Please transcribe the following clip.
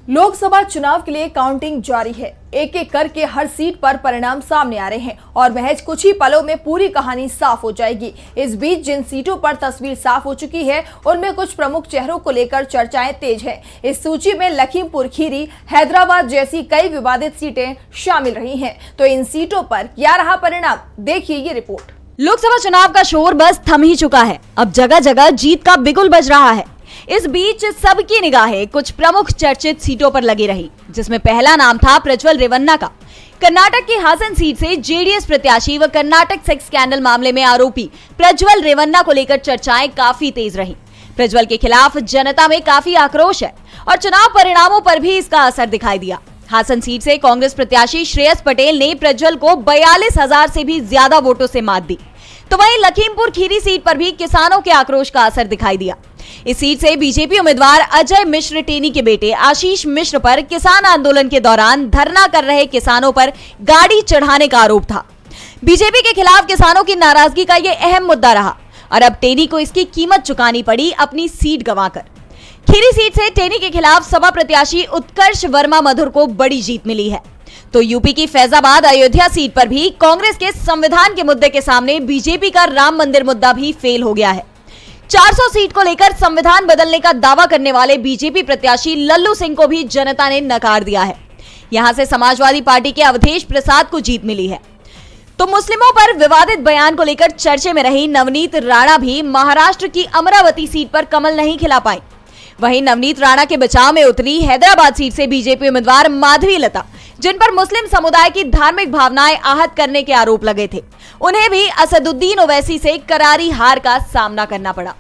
लोकसभा चुनाव के लिए काउंटिंग जारी है। एक एक करके हर सीट पर परिणाम सामने आ रहे हैं और महज कुछ ही पलों में पूरी कहानी साफ हो जाएगी। इस बीच जिन सीटों पर तस्वीर साफ हो चुकी है उनमें कुछ प्रमुख चेहरों को लेकर चर्चाएं तेज हैं। इस सूची में लखीमपुर खीरी, हैदराबाद जैसी कई विवादित सीटें शामिल रही हैं। तो इन सीटों पर क्या रहा परिणाम, देखिए ये रिपोर्ट। लोकसभा चुनाव का शोर बस थम ही चुका है। अब जगह जगह जीत का बिगुल बज रहा है। इस बीच सबकी निगाहें कुछ प्रमुख चर्चित सीटों पर लगी रही, जिसमें पहला नाम था प्रज्वल रेवन्ना का। कर्नाटक की हासन सीट से जेडीएस प्रत्याशी व कर्नाटक सेक्स स्कैंडल मामले में आरोपी प्रज्वल रेवन्ना को लेकर चर्चाएं काफी तेज रही। प्रज्वल के खिलाफ जनता में काफी आक्रोश है और चुनाव परिणामों पर भी इसका असर दिखाई दिया। हासन सीट से कांग्रेस प्रत्याशी श्रेयस पटेल ने प्रज्वल को 42,000 से भी ज्यादा वोटों से मात दी। तो वहीं लखीमपुर खीरी सीट पर भी किसानों के आक्रोश का असर दिखाई दिया। इस सीट से बीजेपी उम्मीदवार अजय मिश्र टेनी के बेटे आशीष मिश्र पर किसान आंदोलन के दौरान धरना कर रहे किसानों पर गाड़ी चढ़ाने का आरोप था। बीजेपी के खिलाफ किसानों की नाराजगी का यह अहम मुद्दा रहा और अब टेनी को इसकी कीमत चुकानी पड़ी अपनी सीट गंवाकर। खीरी सीट से टेनी के खिलाफ सपा प्रत्याशी उत्कर्ष वर्मा मधुर को बड़ी जीत मिली है। तो यूपी की फैजाबाद अयोध्या सीट पर भी कांग्रेस के संविधान के मुद्दे के सामने बीजेपी का राम मंदिर मुद्दा भी फेल हो गया है। 400 सीट को लेकर संविधान बदलने का दावा करने वाले बीजेपी प्रत्याशी लल्लू सिंह को भी जनता ने नकार दिया है। यहां से समाजवादी पार्टी के अवधेश प्रसाद को जीत मिली है। तो मुस्लिमों पर विवादित बयान को लेकर चर्चे में रही नवनीत राणा भी महाराष्ट्र की अमरावती सीट पर कमल नहीं खिला पाई। वहीं नवनीत राणा के बचाव में उतरी हैदराबाद सीट से बीजेपी उम्मीदवार माधवी लता, जिन पर मुस्लिम समुदाय की धार्मिक भावनाएं आहत करने के आरोप लगे थे, उन्हें भी असदुद्दीन ओवैसी से करारी हार का सामना करना पड़ा।